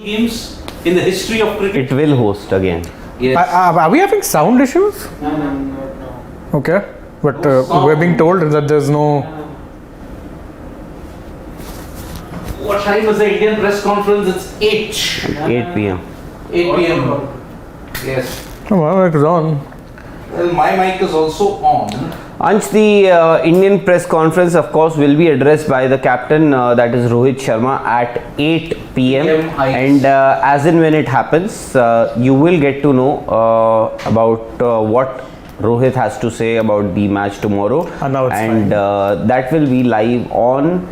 games in the history of cricket. It will host again. Yes. Are we having sound issues? No. Okay. But sound. we're being told that there's no... What time was the Indian press conference? It's 8. 8 p.m. 8 p.m. Yes. Oh, my mic is on. Well, my mic is also on. Ansh, the Indian press conference, of course, will be addressed by the captain, that is Rohit Sharma, at 8 p.m. And as and when it happens, you will get to know about what Rohit has to say about the match tomorrow. And that will be live on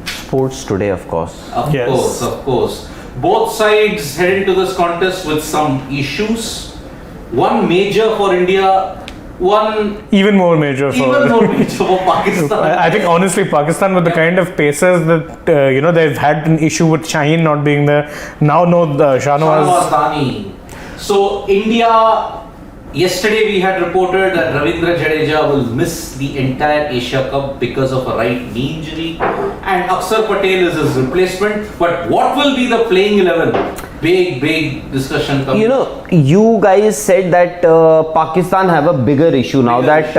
Sports Today, of course. Of course. Both sides head into this contest with some issues. One major for India, one even more major for Pakistan. I think honestly, Pakistan, with the kind of pacers that they've had an issue with Shaheen not being there. Now Shahnawaz Dani. So India, yesterday we had reported that Ravindra Jadeja will miss the entire Asia Cup because of a right knee injury, and Akshar Patel is his replacement. But what will be the playing 11? Big discussion coming. You guys said that Pakistan have a bigger issue now that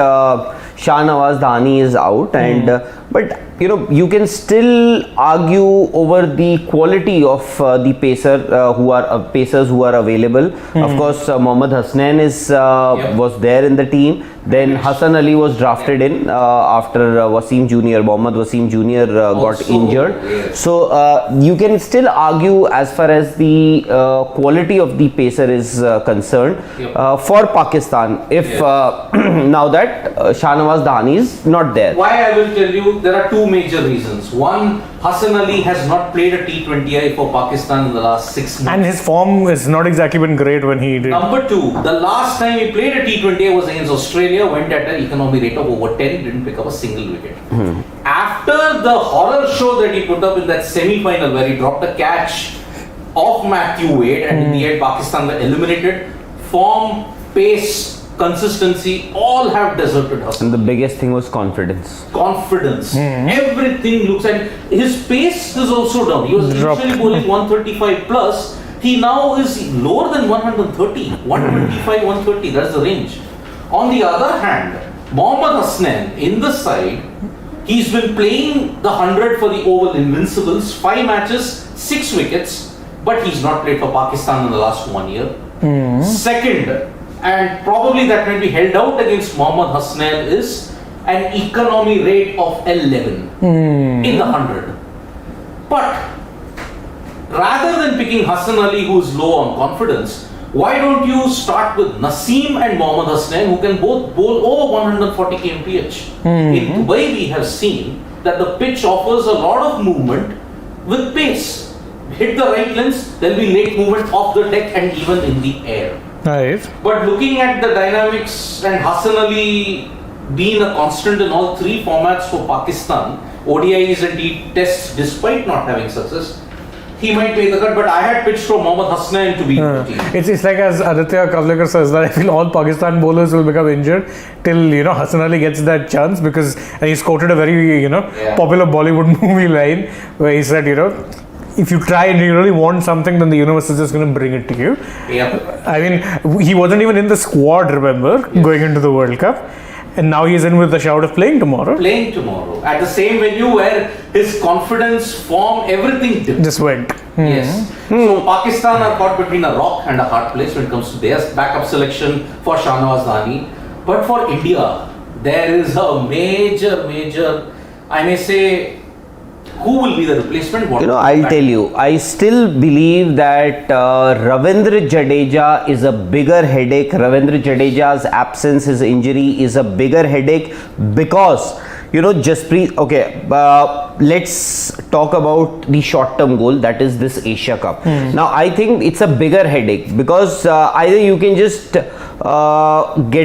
Shahnawaz Dani is out, and but you can still argue over the quality of the pacers who are available. Of course, Mohammad Hasnain was there in the team. Then Hassan Ali was drafted in after Mohammad Wasim Jr. got injured. Yes. So you can still argue as far as the quality of the pacer is concerned for Pakistan if now that Shahnawaz Dani is not there. Why, I will tell you, there are two major reasons. One, Hassan Ali has not played a T20I for Pakistan in the last 6 months. and his form has not exactly been great when he did. Number two, the last time he played a T20I was against Australia, went at an economy rate of over 10, didn't pick up a single wicket. After the horror show that he put up in that semi-final where he dropped a catch off Matthew Wade and in the end Pakistan were eliminated, form, pace, consistency, all have deserted Hassan. And the biggest thing was confidence. Everything looks, and his pace is also down. He was initially bowling 135 plus. He now is lower than 130, 125, 130. That's the range. On the other hand, Mohammad Hasnain in the side, he's been playing the 100 for the Oval Invincibles, 5 matches, 6 wickets, but he's not played for Pakistan in the last 1 year. Second, and probably that may be held out against Mohammad Hasnain, is an economy rate of 11 in the 100. But rather than picking Hassan Ali, who is low on confidence, why don't you start with Naseem and Mohammad Hasnain, who can both bowl over 140 kmph? In Dubai, we have seen that the pitch offers a lot of movement with pace. Hit the right lens, there will be late movement off the deck and even in the air. Right. But looking at the dynamics and Hassan Ali being a constant in all 3 formats for Pakistan, ODIs and T-Tests, despite not having success, he might make the cut. But I had pitched for Mohammad Hasnain to be in the team. It's like as Aditya Kavlekar says that I feel all Pakistan bowlers will become injured till Hassan Ali gets that chance, because he's quoted a very popular Bollywood movie line where he said if you try and you really want something, then the universe is just going to bring it to you. I mean, he wasn't even in the squad, remember, going into the World Cup. And now he's in with the shout of playing tomorrow. At the same venue where his confidence, form, everything dipped. Just went. Yes. So Pakistan are caught between a rock and a hard place when it comes to their backup selection for Shahnawaz Dani. But for India, there is a major, I may say, who will be the replacement? I'll tell you, I still believe that Ravindra Jadeja is a bigger headache. Ravindra Jadeja's absence, his injury is a bigger headache because, Jasprit, let's talk about the short-term goal, that is this Asia Cup. Now, I think it's a bigger headache because either you can just get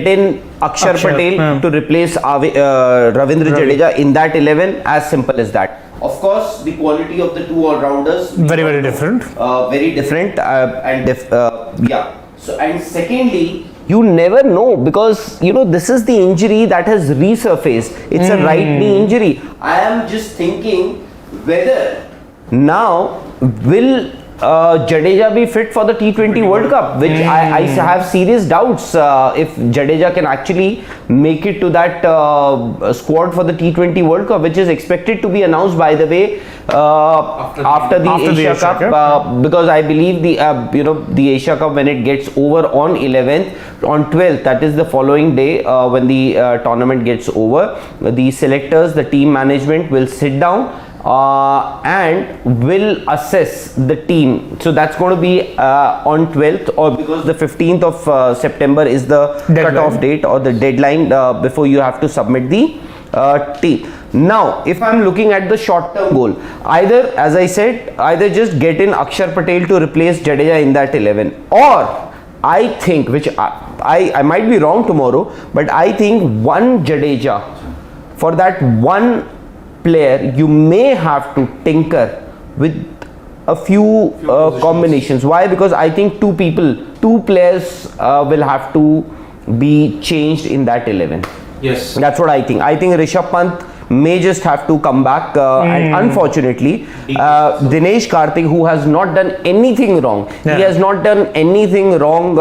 in Akshar Patel to replace Ravindra Jadeja in that 11, as simple as that. Of course, the quality of the two all-rounders very different. Very different, So, and secondly, you never know because this is the injury that has resurfaced. It's a right knee injury. I am just thinking whether now will Jadeja be fit for the T20 World Cup, which I have serious doubts if Jadeja can actually make it to that squad for the T20 World Cup, which is expected to be announced, by the way, after the Asia Cup, because I believe the Asia Cup, when it gets over on 11th, on 12th, that is the following day when the tournament gets over, the selectors, the team management will sit down and will assess the team. So that's going to be on 12th, or because the 15th of September is the cutoff date or the deadline before you have to submit the team. Now, if I'm looking at the short-term goal, either, as I said, either just get in Akshar Patel to replace Jadeja in that 11, or I think, which I might be wrong tomorrow, but I think one Jadeja, for that one player, you may have to tinker with a few combinations. Why? Because I think two players will have to be changed in that 11. Yes. That's what I think. I think Rishabh Pant may just have to come back and unfortunately Dinesh Karthik, who has not done anything wrong, he has not done anything wrong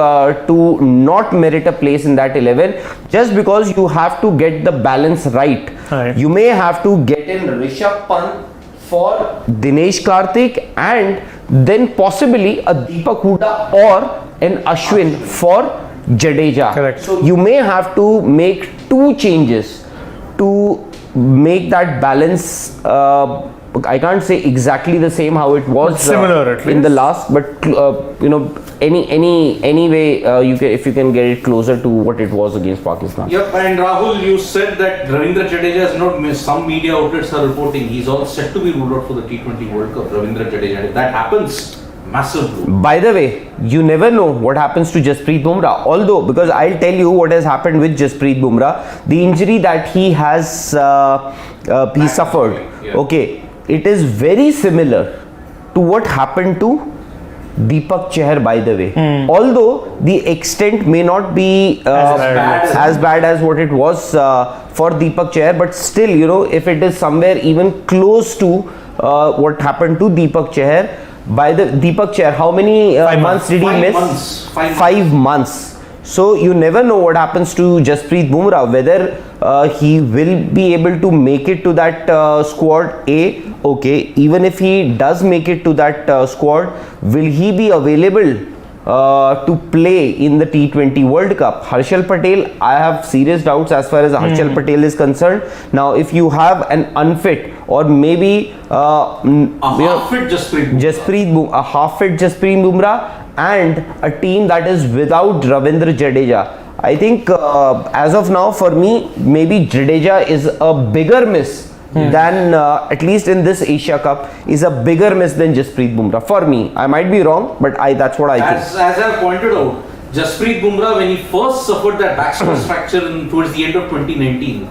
to not merit a place in that 11, just because you have to get the balance right. You may have to get in Rishabh Pant for Dinesh Karthik and then possibly a Deepak Hooda or an Ashwin for Jadeja. Correct. So you may have to make two changes to make that balance. I can't say exactly the same how it was similar in the last, but any way you can, if you can get it closer to what it was against Pakistan. Yep, and Rahul, you said that Ravindra Jadeja has not missed. Some media outlets are reporting he's all set to be ruled out for the T20 World Cup. Ravindra Jadeja, and if that happens, massive blow. By the way, you never know what happens to Jasprit Bumrah. Although, because I'll tell you what has happened with Jasprit Bumrah, the injury that he has he suffered. Yeah. Okay, it is very similar to what happened to Deepak Chahar, by the way. Although the extent may not be as bad as what it was for Deepak Chahar, but still, if it is somewhere even close to what happened to Deepak Chahar. By the Deepak Chahar, how many months did he miss? 5 months. So you never know what happens to Jasprit Bumrah, whether he will be able to make it to that squad A. Okay, even if he does make it to that squad, will he be available to play in the T20 World Cup? Harshal Patel, I have serious doubts as far as Harshal Patel is concerned. Now, if you have an unfit or maybe a half-fit a half-fit Jasprit Bumrah and a team that is without Ravindra Jadeja, I think as of now, for me, maybe Jadeja is a bigger miss than, at least in this Asia Cup, is a bigger miss than Jasprit Bumrah. For me, I might be wrong, but that's what I think. As I pointed out, Jasprit Bumrah, when he first suffered that back stress fracture towards the end of 2019,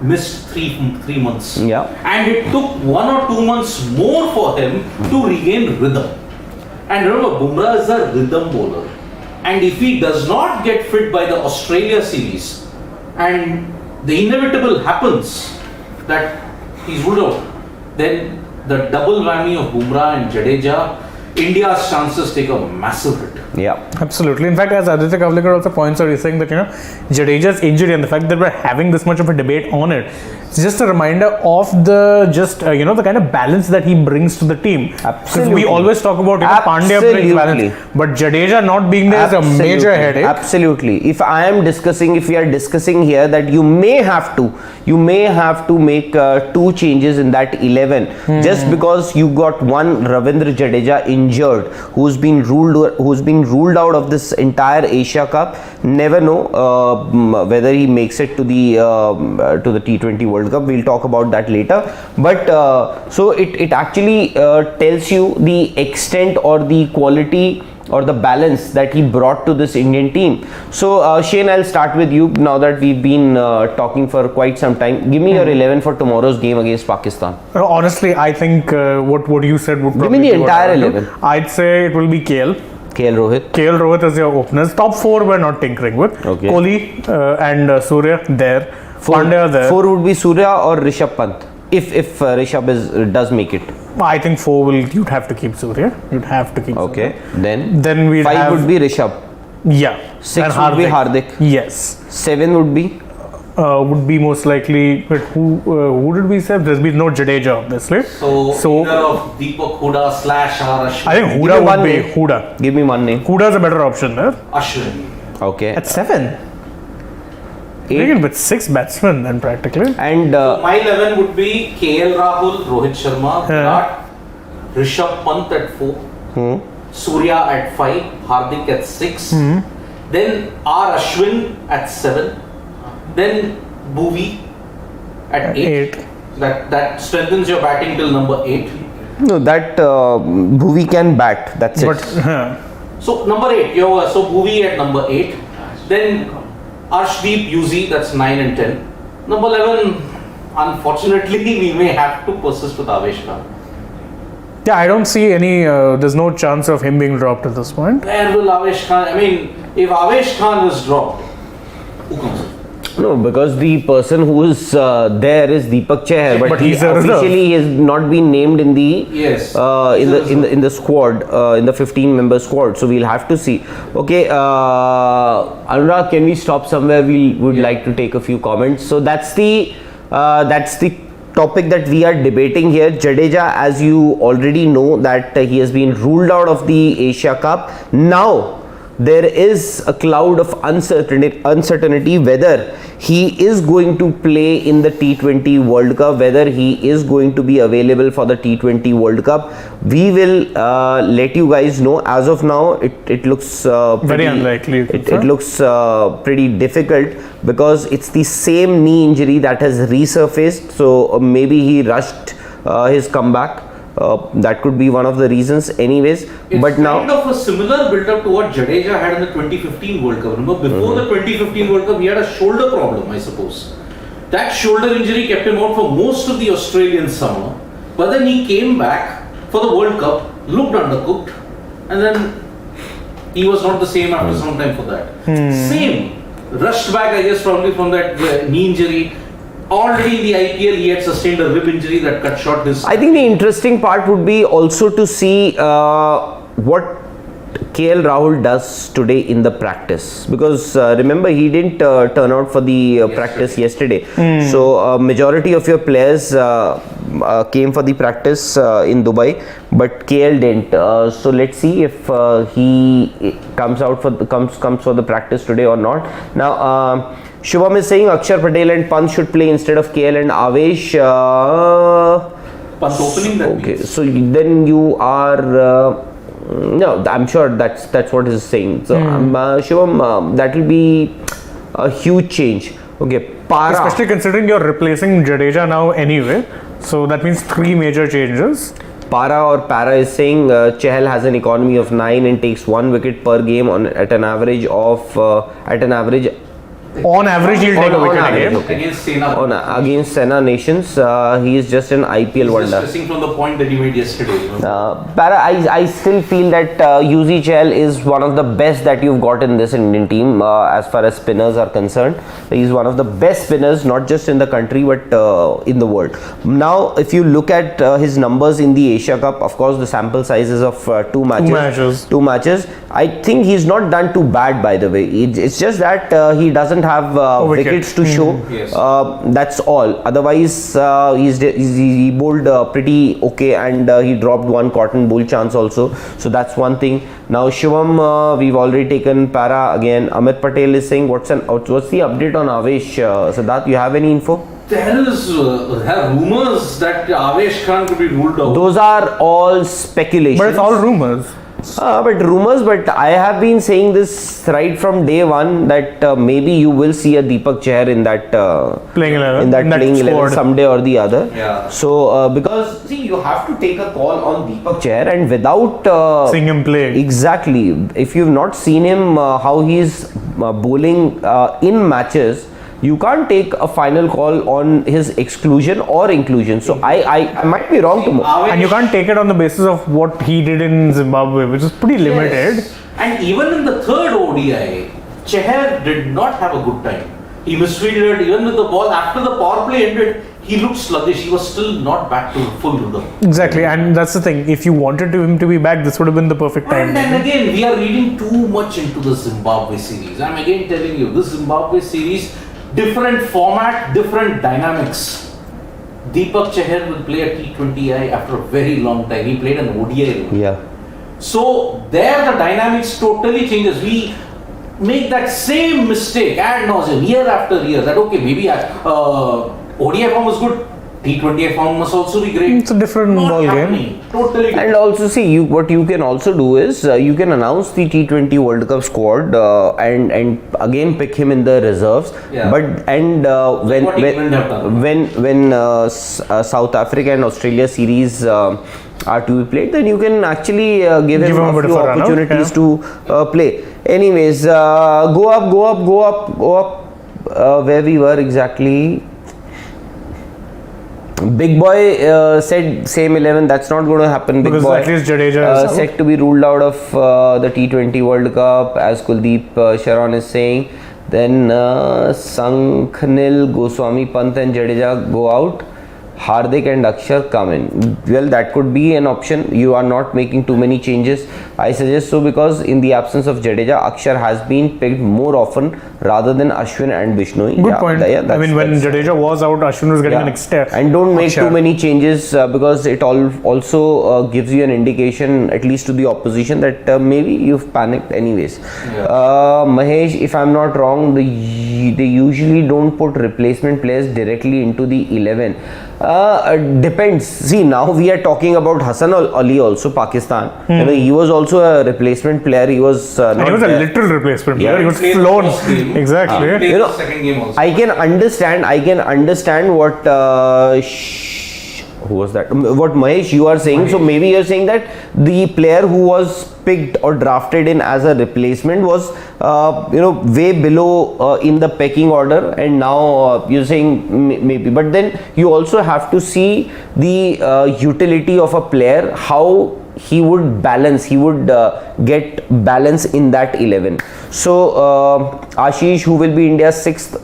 missed three months. Yeah. And it took 1 or 2 months more for him to regain rhythm. And remember, Bumrah is a rhythm bowler. And if he does not get fit by the Australia series, and the inevitable happens that he's ruled out, then the double whammy of Bumrah and Jadeja, India's chances take a massive hit. Yeah, absolutely. In fact, as Aditya Kavlikar also points out, he's saying that Jadeja's injury and the fact that we're having this much of a debate on it, it's just a reminder of the the kind of balance that he brings to the team. Absolutely. We always talk about Pandya brings balance, but Jadeja not being there is a major headache. Absolutely. If we are discussing here that you may have to make 2 changes in that 11 just because you got one Ravindra Jadeja injured, who's been ruled out of this entire Asia Cup. Never know whether he makes it to the T20 World Cup. We'll talk about that later. But so it actually tells you the extent or the quality or the balance that he brought to this Indian team. So Shane, I'll start with you now that we've been talking for quite some time. Give me your 11 for tomorrow's game against Pakistan. Honestly, I think what you said would probably give me the entire 11. I'd say it will be KL Rohit as your openers. Top 4 we're not tinkering with. Okay. Kohli and Surya there. Pandya there. 4 would be Surya or Rishabh Pant if Rishabh does make it. I think 4 you'd have to keep Surya. You'd have to keep Okay. Surya. Then we'd 5 have, would be Rishabh. yeah. 6 and would be Hardik. Yes. 7 would be. Would be most likely, but who did we say? There's been no Jadeja, obviously. So either of Deepak Huda / R Ashwin. I think Give me Huda one would be name. Huda. Give me one name. Huda's a better option there. Ashwin. Okay. At 7. 8. Again, with 6 batsmen then practically. And My 11 would be KL Rahul, Rohit Sharma, Virat, Rishabh Pant at 4, Surya at 5, Hardik at 6, then R Ashwin at 7, then Bhuvi at 8. That strengthens your batting till number 8. no, that Bhuvi can bat. That's But it. So number 8, so Bhuvi at number 8, then Arshdeep Yuzi, that's 9 and 10. Number 11, unfortunately, we may have to persist with Avesh Khan. yeah, I don't see any. There's no chance of him being dropped at this point. Where will Avesh Khan? I mean, if Avesh Khan is dropped, who comes in? No, because the person who is there is Deepak Chahar, but But he's a reserve. officially he has not been named in the Yes. in the squad, in the 15-member squad. So we'll have to see. Okay, Anurag, can we stop somewhere? We would like to take a few comments. So that's the topic that we are debating here. Jadeja, as you already know, that he has been ruled out of the Asia Cup. Now there is a cloud of uncertainty whether he is going to play in the T20 World Cup, whether he is going to be available for the T20 World Cup. We will let you guys know. As of now, it looks Very unlikely, you could It say. looks pretty difficult because it's the same knee injury that has resurfaced. So maybe he rushed his comeback. That could be one of the reasons anyways. It's But now kind of a similar build-up to what Jadeja had in the 2015 World Cup. Remember, before the 2015 World Cup, he had a shoulder problem, I suppose. That shoulder injury kept him out for most of the Australian summer. But then he came back for the World Cup, looked undercooked, and then he was not the same after some time for that. Same. Rushed back, I guess, probably from that knee injury. Already in the IPL, he had sustained a rib injury that cut short his. I think the interesting part would be also to see what KL Rahul does today in the practice, because remember he didn't turn out for the practice yesterday. So majority of your players came for the practice in Dubai, but KL didn't. So let's see if he comes for the practice today or not. Now Shubham is saying Akshar Patel and Pant should play instead of KL and Avesh. Pant opening that Okay, means. so then you are. No, I'm sure that's what he's saying. So Shivam, that will be a huge change. Okay, Para. Especially considering you're replacing Jadeja now anyway. So that means 3 major changes. Para is saying Chahal has an economy of 9 and takes 1 wicket per game at an average. On average, he'll take a On wicket average, a game. okay. Against Sena. Against Sena Nations, he is just an IPL wonder. Just missing from the point that you made yesterday. You know? Para, I still feel that UZ Chahal is one of the best that you've got in this Indian team as far as spinners are concerned. He's one of the best spinners, not just in the country but in the world. Now, if you look at his numbers in the Asia Cup, of course, the sample size is of 2 matches. 2 matches. I think he's not done too bad, by the way. It's just that he doesn't have wickets to show. Yes. That's all. Otherwise, he bowled pretty okay, and he dropped 1 cotton bull chance also. So that's one thing. Now Shivam, we've already taken Para again. Amit Patel is saying what's the update on Avesh? Siddharth, you have any info? There are rumors that Avesh Khan could be ruled out. Those are all speculations. But it's all rumors. But I have been saying this right from day one that maybe you will see a Deepak Chahar in that Playing 11. in that playing 11 squad. someday or the other. Yeah. So because see, you have to take a call on Deepak Chahar, and without Seeing him play. exactly, if you've not seen him how he's bowling in matches, you can't take a final call on his exclusion or inclusion. So I might be wrong tomorrow. And you can't take it on the basis of what he did in Zimbabwe, which is pretty limited. Yes. And even in the third ODI, Chahar did not have a good time. He misfielded even with the ball. After the power play ended, he looked sluggish. He was still not back to full rhythm. Exactly, and that's the thing. If you wanted him to be back, this would have been the perfect time. And then again, we are reading too much into the Zimbabwe series. I'm again telling you, this Zimbabwe series, different format, different dynamics. Deepak Chahar will play a T20I after a very long time. He played an ODI. Yeah. So there the dynamics totally changes. We make that same mistake ad nauseum year after year. That okay, maybe ODI form was good. T20I form must also be great. It's a different Not ball happening. game. Totally different. And also see, what you can also do is you can announce the T20 World Cup squad and again pick him in the reserves. Yeah. But what England have done. when South Africa and Australia series are to be played, then you can actually give him a bit few of a run out, opportunities to play. Anyways, go up. Where we were exactly. Big Boy said same 11. That's not going to happen. Big Because Boy at least Jadeja is out. set to be ruled out of the T20 World Cup, as Kuldeep Sharon is saying. Then Sankhnil, Goswami, Pant and Jadeja go out. Hardik and Akshar come in. Well, that could be an option. You are not making too many changes. I suggest so because in the absence of Jadeja, Akshar has been picked more often rather than Ashwin and Bishnoi. Good point. I mean, when Jadeja was out, Ashwin was getting an extra. And don't make Akshar. too many changes because it also gives you an indication, at least to the opposition, that maybe you've panicked anyways. Mahesh, if I'm not wrong, they usually don't put replacement players directly into the 11. Depends. See, now we are talking about Hassan Ali also, Pakistan. You know, he was also a replacement player. He was And he was a literal replacement player. Yeah. He was Played the flown. first game. Exactly. Played You know, the second game also. I can understand what who was that? What Mahesh you are saying. So maybe you're saying that the player who was picked or drafted in as a replacement was way below in the pecking order, and now you're saying maybe. But then you also have to see the utility of a player, how he would balance, he would get balance in that 11. So Ashish, who will be India's sixth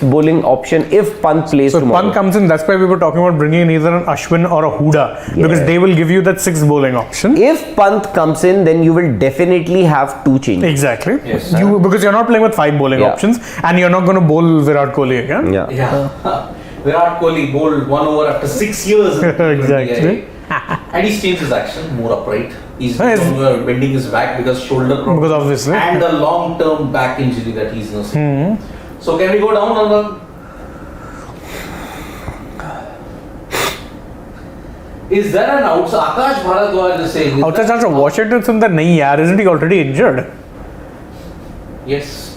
bowling option if Pant plays So tomorrow. Pant comes in, that's why we were talking about bringing in either an Ashwin or a Huda because they will give you that sixth bowling option. If Pant comes in, then you will definitely have two changes. Exactly. Yes. Because you're not playing with 5 bowling Yeah. options and you're not going to bowl Virat Kohli again. Yeah. Yeah. Virat Kohli bowled 1 over after 6 years. in T20I. Exactly. And he's changed his action, more upright. He's Yes. no longer bending his back because shoulder problem. Because obviously. And the long-term back injury that he's nursing. So can we go down on the... Is there an outside? Akash Bharadwaj is saying... is Outside there chance of Washington Sundar, nahi yaar, isn't he already injured? Yes.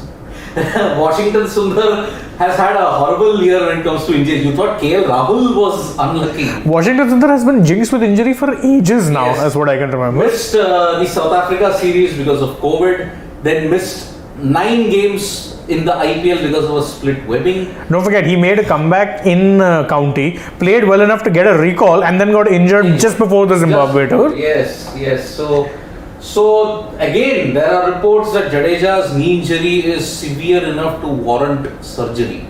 Washington Sundar has had a horrible year when it comes to injuries. You thought KL Rahul was unlucky. Washington Sundar has been jinxed with injury for ages now, Yes. that's what I can remember. Missed the South Africa series because of COVID. Then missed 9 games in the IPL because of a split webbing. Don't forget, he made a comeback in county, played well enough to get a recall and then got injured just before the Zimbabwe tour. Yes. So again, there are reports that Jadeja's knee injury is severe enough to warrant surgery.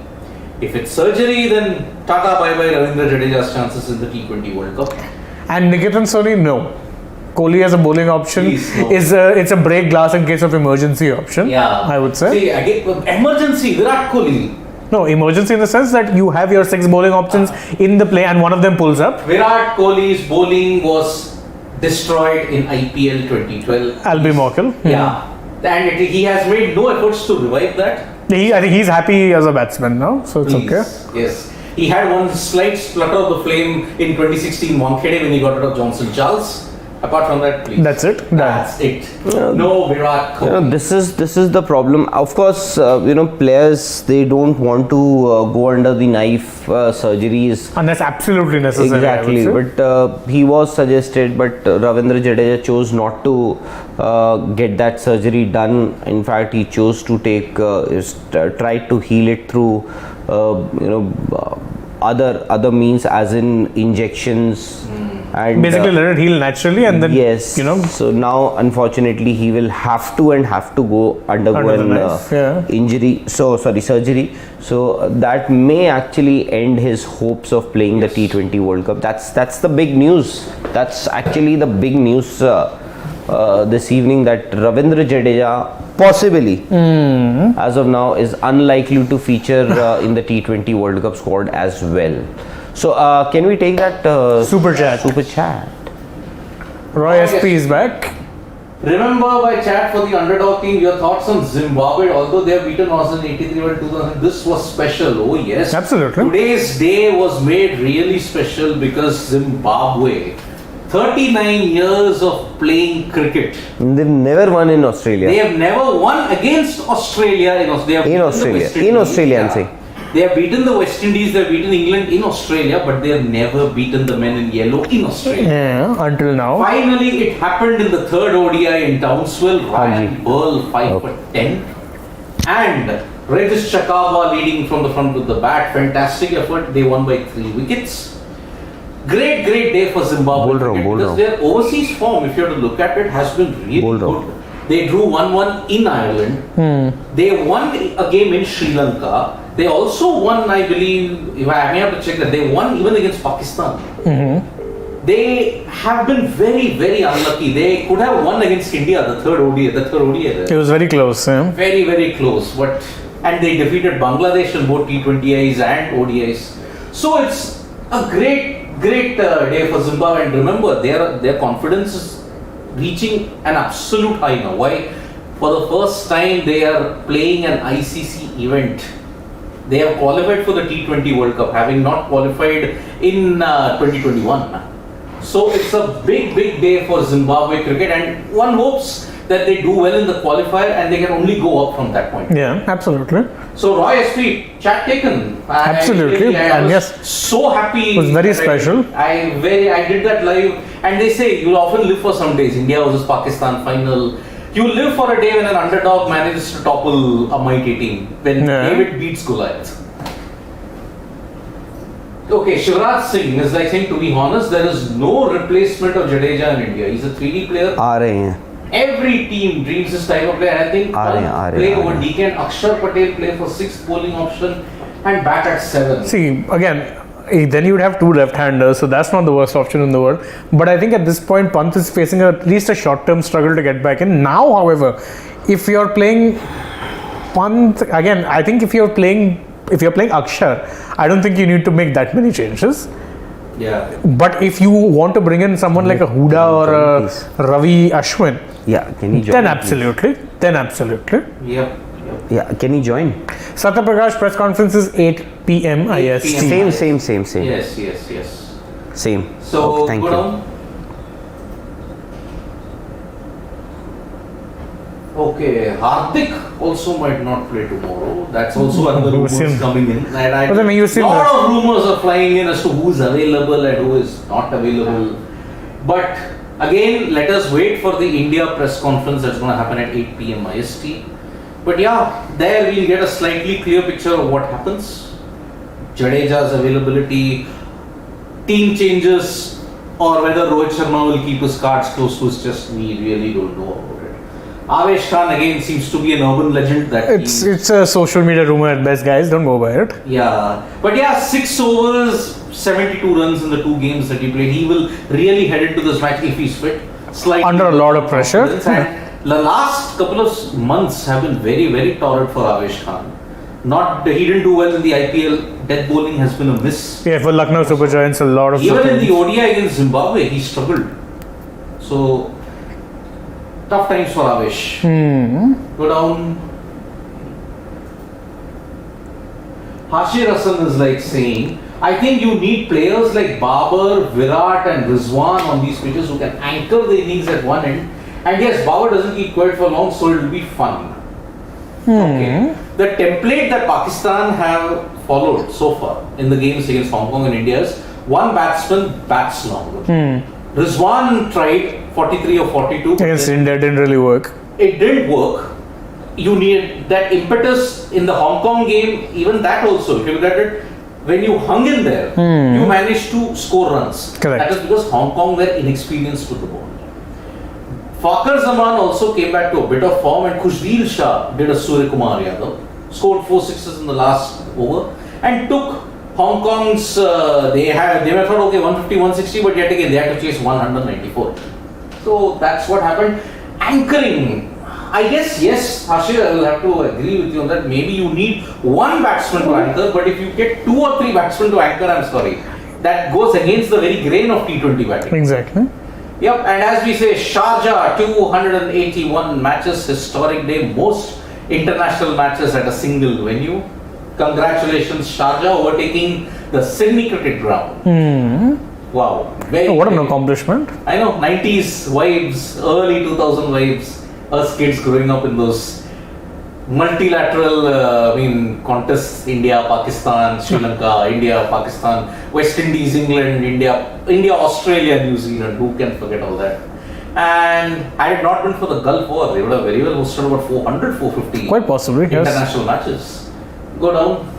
If it's surgery, then Tata bye-bye Ravindra Jadeja's chances in the T20 World Cup. And Nikitan Soni, no. Kohli as a bowling option Please, no. it's a break glass in case of emergency option. Yeah, I would say. See, again, emergency, Virat Kohli. No, emergency in the sense that you have your 6 bowling options in the play and one of them pulls up. Virat Kohli's bowling was destroyed in IPL 2012. Albi Morkel. Yeah. And he has made no efforts to revive that. I think he's happy as a batsman now, so it's Please. okay. Yes. He had one slight splutter of the flame in 2016 Wankhede when he got rid of Johnson Charles. Apart from that, please. That's it. Done. That's it. No Virat Kohli. This is the problem. Of course, players, they don't want to go under the knife surgeries. And that's absolutely necessary. Exactly, I would say. but he was suggested, but Ravindra Jadeja chose not to get that surgery done. In fact, he chose to try to heal it through other means, as in injections And Basically, let it heal naturally, and then yes. you know. So now, unfortunately, he will have to go undergo Under the an knife, yeah. surgery. So that may actually end his hopes of playing the T20 World Cup. That's the big news. That's actually the big news this evening, that Ravindra Jadeja possibly, as of now, is unlikely to feature in the T20 World Cup squad as well. So can we take that Super chat. Super chat. Roy Yes. SP is back. Remember by chat for the underdog team, your thoughts on Zimbabwe, although they have beaten us in 83 and 2000, this was special. Oh yes. Absolutely. Today's day was made really special because Zimbabwe, 39 years of playing cricket. They've never won in Australia. They have never won against Australia in Australia. In Australia, I'm saying. They have beaten the West Indies, they have beaten England in Australia, but they have never beaten the men in yellow in Australia. Yeah, until now. Finally, it happened in the third ODI in Townsville. Ryan Burl 5 for 10. And Regis Chakava leading from the front with the bat. Fantastic effort. They won by 3 wickets. Great day for Zimbabwe. Because their overseas form, if you have to look at it, has been really good. They drew 1-1 in Ireland. They won a game in Sri Lanka. They also won, I believe, if I may have to check that, they won even against Pakistan. They have been very unlucky. They could have won against India, the third ODI there. It was very close. Yeah. Very close. And they defeated Bangladesh in both T20Is and ODIs. So it's a great day for Zimbabwe. And remember, their confidence is reaching an absolute high now. Why? For the first time, they are playing an ICC event. They have qualified for the T20 World Cup, having not qualified in 2021. So it's a big day for Zimbabwe cricket, and one hopes that they do well in the qualifier and they can only go up from that point. Yeah, absolutely. So Roy SP, chat taken. Absolutely. I was yes, so happy. It was very special. I did that live, and they say you'll often live for some days. India versus Pakistan final. You live for a day when an underdog manages to topple a mighty team. When David beats Goliath. Okay, Shivraj Singh is like saying, to be honest, there is no replacement of Jadeja in India. He's a 3D player. Every team dreams this type of player. And I think play over DK and Akshar Patel play for 6th bowling option and bat at 7. See, again, then you would have 2 left-handers, so that's not the worst option in the world. But I think at this point, Pant is facing at least a short-term struggle to get back in. Now, however, if you're playing Pant, again, I think if you're playing Akshar, I don't think you need to make that many changes. Yeah. But if you want to bring in someone like a Huda or a Ravi Ashwin, can you join? Then absolutely. Yep. Yeah, can you join? Satya Prakash press conference is 8 p.m. IST. Same. Yes. Same. So, thank go you. down. Okay, Hardik also might not play tomorrow. That's also another rumors coming in. And lot of rumors are flying in as to who's available and who is not available. But again, let us wait for the India press conference that's going to happen at 8 p.m. IST. But yeah, there we'll get a slightly clear picture of what happens. Jadeja's availability, team changes, or whether Rohit Sharma will keep his cards close to his chest, we really don't know about it. Avesh Khan again seems to be an urban legend. It's a social media rumor at best, guys. Don't go by it. Yeah, but yeah, 6 overs, 72 runs in the 2 games that he played. He will really head into this match if he's fit. Slightly under a lot of pressure. And the last couple of months have been very torrid for Avesh Khan. He didn't do well in the IPL. Death bowling has been a miss. Yeah, for Lucknow Super Giants, a lot of. Even in the ODI against Zimbabwe, he struggled. So tough times for Avesh. Go down. Hashir Hassan is like saying, I think you need players like Babar, Virat and Rizwan on these pitches who can anchor the innings at one end. And yes, Babar doesn't keep quiet for long, so it will be fun. Okay. The template that Pakistan have followed so far in the games against Hong Kong and India is one batsman bats longer. Rizwan tried 43 or 42. Against India, didn't really work. It didn't work. You need that impetus in the Hong Kong game, even that also, if you look at it, when you hung in there, you managed to score runs. Correct. That is because Hong Kong were inexperienced with the ball. Fakhar Zaman also came back to a bit of form, and Khushdeep Shah did a Surya Kumar Yadav, scored 4 sixes in the last over, and took Hong Kong's. They were thought okay 150, 160, but yet again they had to chase 194. So that's what happened. Anchoring. I guess yes, Hashir, I will have to agree with you on that. Maybe you need one batsman to anchor, but if you get 2 or 3 batsmen to anchor, I'm sorry, that goes against the very grain of T20 batting. Exactly. Yep, and as we say, Sharjah, 281 matches, historic day, most international matches at a single venue. Congratulations, Sharjah, overtaking the Sydney cricket ground. Wow, very What an very- accomplishment. I know, 90s vibes, early 2000 vibes, us kids growing up in those multilateral contests, India, Pakistan, Sri Lanka, India, Pakistan, West Indies, England, India, Australia, New Zealand, who can forget all that? And had it not been for the Gulf War, they would have very well hosted about 400, 450 Quite possibly, yes. international matches. Go down.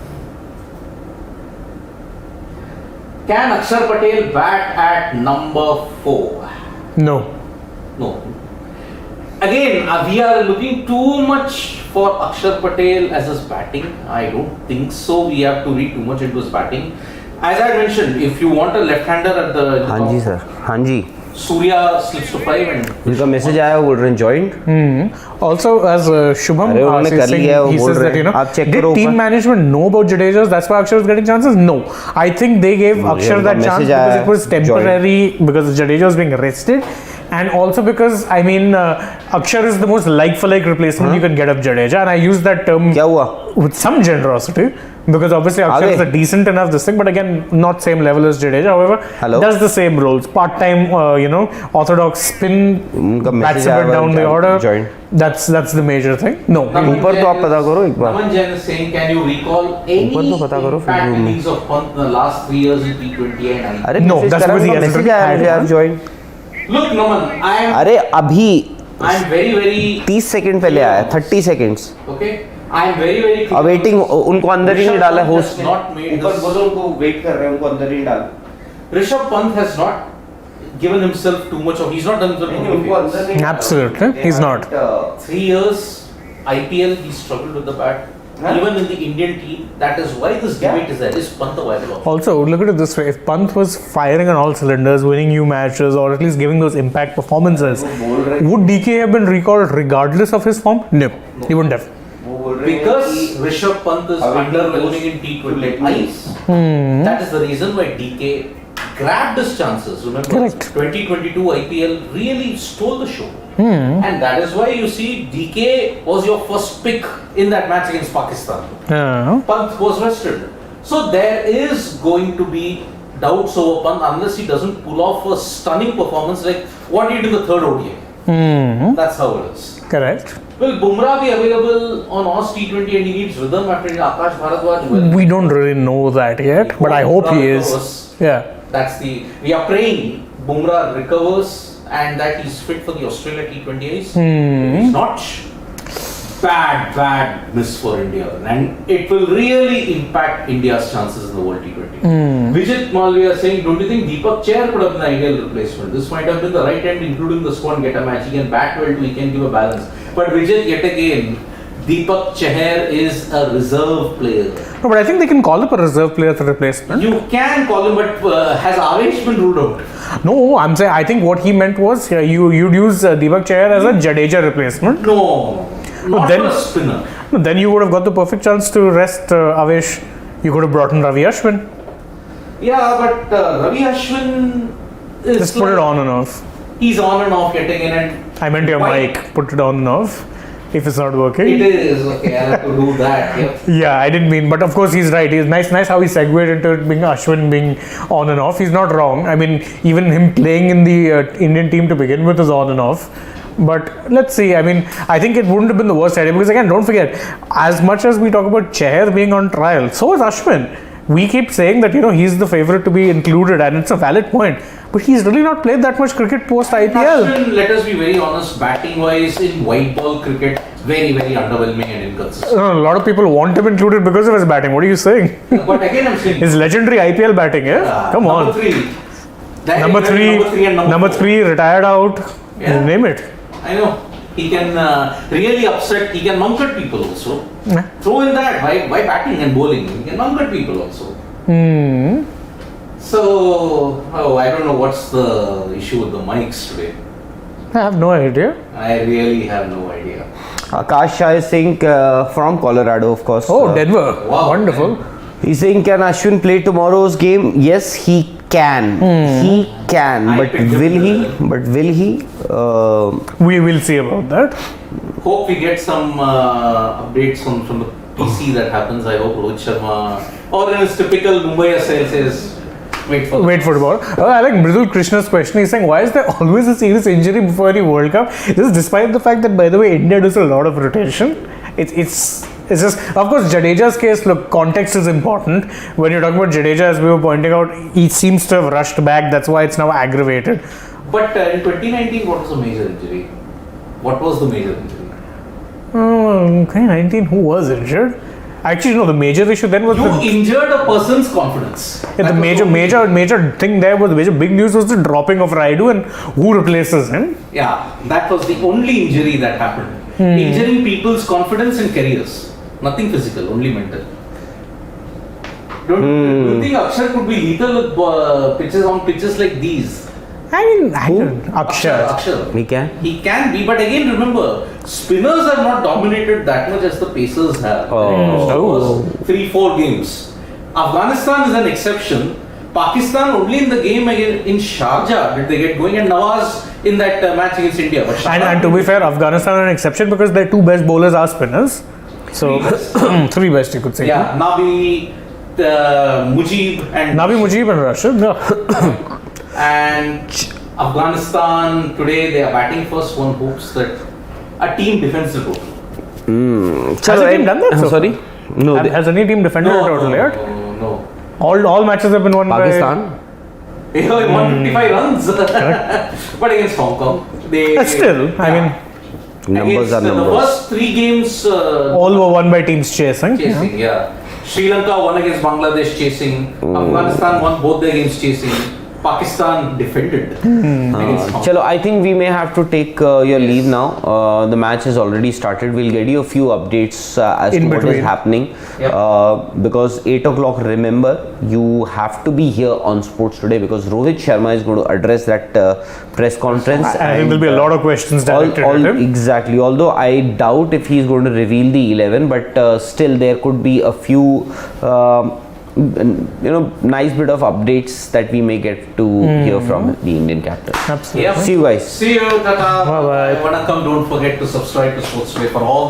Can Akshar Patel bat at number 4? No. No. Again, we are looking too much for Akshar Patel as his batting. I don't think so. We have to read too much into his batting. As I mentioned, if you want a left-hander at the हाँ जी sir, हाँ जी. Surya slips to 5 and उनका message आया, वो बोल रहे हैं joined. Also, as Shubham अरे उन्होंने says, कर लिया, वो he बोल says रहे that, हैं. आप check did करो team ऊपर. management know about Jadeja? That's why Akshar was getting chances? No. I think they gave Akshar उनका that chance message because आया, it was temporary, because Jadeja was being rested. And also because, Akshar is the most like-for-like replacement you can get of Jadeja. And I use that term क्या हुआ? with some generosity. Because obviously Akshar is a decent enough this thing, but again, not same level as Jadeja. However, Hello? does the same roles. Part-time, orthodox spin, उनका bats message a आया bit down the हुआ, order. joined. That's the major thing. No. ऊपर तो आप पता करो एक बार. Naman Jain is saying, can you recall any ऊपर तो पता करो, फिर impact room में. innings of Pant in the last 3 years in T20 and I? अरे No, message that's करा, because he उनका hasn't message आया had मुझे, one. आप joined. Look, Naman, अरे अभी I am very 30 सेकंड पहले आया, 30 seconds. okay. I am very clear. Awaiting, उनको अंदर ही नहीं डाला होस्ट. Not made ऊपर this. बोलो उनको वेट कर रहे हैं, उनको अंदर ही डाल. Rishabh Pant has not given himself too much of. He's not done the उनको अंदर नहीं डाला. Absolutely, he's not. 3 years IPL, he struggled with the bat. Even in the Indian team, that is why this debate is there. Is Pant a viable option? Also, look at it this way: if Pant was firing on all cylinders, winning new matches, or at least giving those impact performances, would DK have been recalled regardless of his form? No, he wouldn't have. Because Rishabh Pant is underwhelming in T20 ice. That is the reason why DK grabbed his chances. Remember, Correct. 2022 IPL really stole the show. And that is why you see DK was your first pick in that match against Pakistan. Pant was rested. So there is going to be doubts over Pant unless he doesn't pull off a stunning performance like what he did in the third ODI. That's how it is. Correct. Will Bumrah be available on Oz T20 and he needs rhythm after Akash Bharadwaj? Well, We don't really know that yet, but I hope he is. recovers. Yeah. We are praying Bumrah recovers and that he's fit for the Australia T20Is. It's not bad miss for India, and it will really impact India's chances in the World T20. Vijit Malviya saying, don't you think Deepak Chair could have been the ideal replacement? This might have been the right end, including the squad, get a match. He can bat well, he can give a balance. But Vijit, yet again, Deepak Chahar is a reserve player. No, but I think they can call up a reserve player as a replacement. You can call him, but has Avesh been ruled out? No, I'm saying I think what he meant was you'd use Deepak Chahar as a Jadeja replacement. No, not then- for a spinner. No, then you would have got the perfect chance to rest Avesh. You could have brought in Ravi Ashwin. Yeah, but Ravi Ashwin is Just put it on and off. He's on and off getting in, and I meant your Why? mic. Put it on and off. If it's not working. it is okay. I have to do that. Yep. Yeah, I didn't mean, but of course he's right. He's nice how he segued into it being Ashwin being on and off. He's not wrong. I mean, even him playing in the Indian team to begin with is on and off. But let's see. I mean, I think it wouldn't have been the worst idea because again, don't forget, as much as we talk about Chahar being on trial, so is Ashwin. We keep saying that he's the favorite to be included, and it's a valid point. But he's really not played that much cricket post IPL. Ashwin, let us be very honest, batting wise in white ball cricket, very, very underwhelming and inconsistent. A lot of people want him included because of his batting. What are you saying? But again, I'm saying His legendary IPL batting, yeah? Come on. Number 3. That Number is three, number 4. 3, retired out. Yeah. Name it. I know. He can really upset. He can mongol people also. Yeah. Throw in that by batting and bowling. He can mongol people also. So, I don't know what's the issue with the mics today. I have no idea. I really have no idea. Akash Shah is saying from Colorado, of course. Oh, Denver. wow. Wonderful. He's saying, can Ashwin play tomorrow's game? Yes, he can. He can. I But picked him will he? together. But will he? We will see about that. Hope we get some updates from the PC that happens. I hope Rohit Sharma, or in his typical Mumbai style, says, wait for Wait football. I like Mridul Krishna's question. He's saying, why is there always a serious injury before any World Cup? This is despite the fact that, by the way, India does a lot of rotation. It's just, of course, Jadeja's case, look, context is important. When you're talking about Jadeja, as we were pointing out, he seems to have rushed back. That's why it's now aggravated. But in 2019, what was the major injury? What was the major injury? 2019, who was injured? Actually, no, the major issue then was You injured a person's confidence. the That was major thing there was the major big news was the dropping of Raidu and who replaces him. Yeah, that was the only injury that happened. Injuring people's confidence and careers. Nothing physical, only mental. Do you think Akshar could be lethal with pitches like these? I mean, Akshar. Akshar. He can. He can be, but again, remember, spinners have not dominated that much as the pacers have. Oh. 3-4 games. Afghanistan is an exception. Pakistan only in the game in Sharjah did they get going, and Nawaz in that match against India. But And to be fair, Afghanistan are an exception because their two best bowlers are spinners. So, three best you could say. yeah, Nabi, Mujib, and Mujib and Rashid. No. And Afghanistan today they are batting first. One hopes that a team defends the total. Has a team done that? So Sorry? No, has any team defended a total yet? No. All matches have been won Pakistan. They have 155 runs. But against Hong Kong, they. by. Still, I mean, Numbers are The numbers. first 3 games. all were won by teams chasing. Chasing, yeah. Sri Lanka won against Bangladesh chasing. Afghanistan won both their games chasing. Pakistan defended against Hong Kong. Chalo, I think we may have to take your leave now. The match has already started. We'll get you a few updates as In to what is between. happening. Yep. Because 8 o'clock, remember, you have to be here on Sports Today because Rohit Sharma is going to address that press conference. And there will be a lot of questions directed at him. Exactly. Although I doubt if he's going to reveal the 11, but still there could be a few nice bit of updates that we may get to hear from the Indian captain. Absolutely. Yep. See you guys. See you, Tata. Bye-bye. Vanakkam. Don't forget to subscribe to Sports Today for all the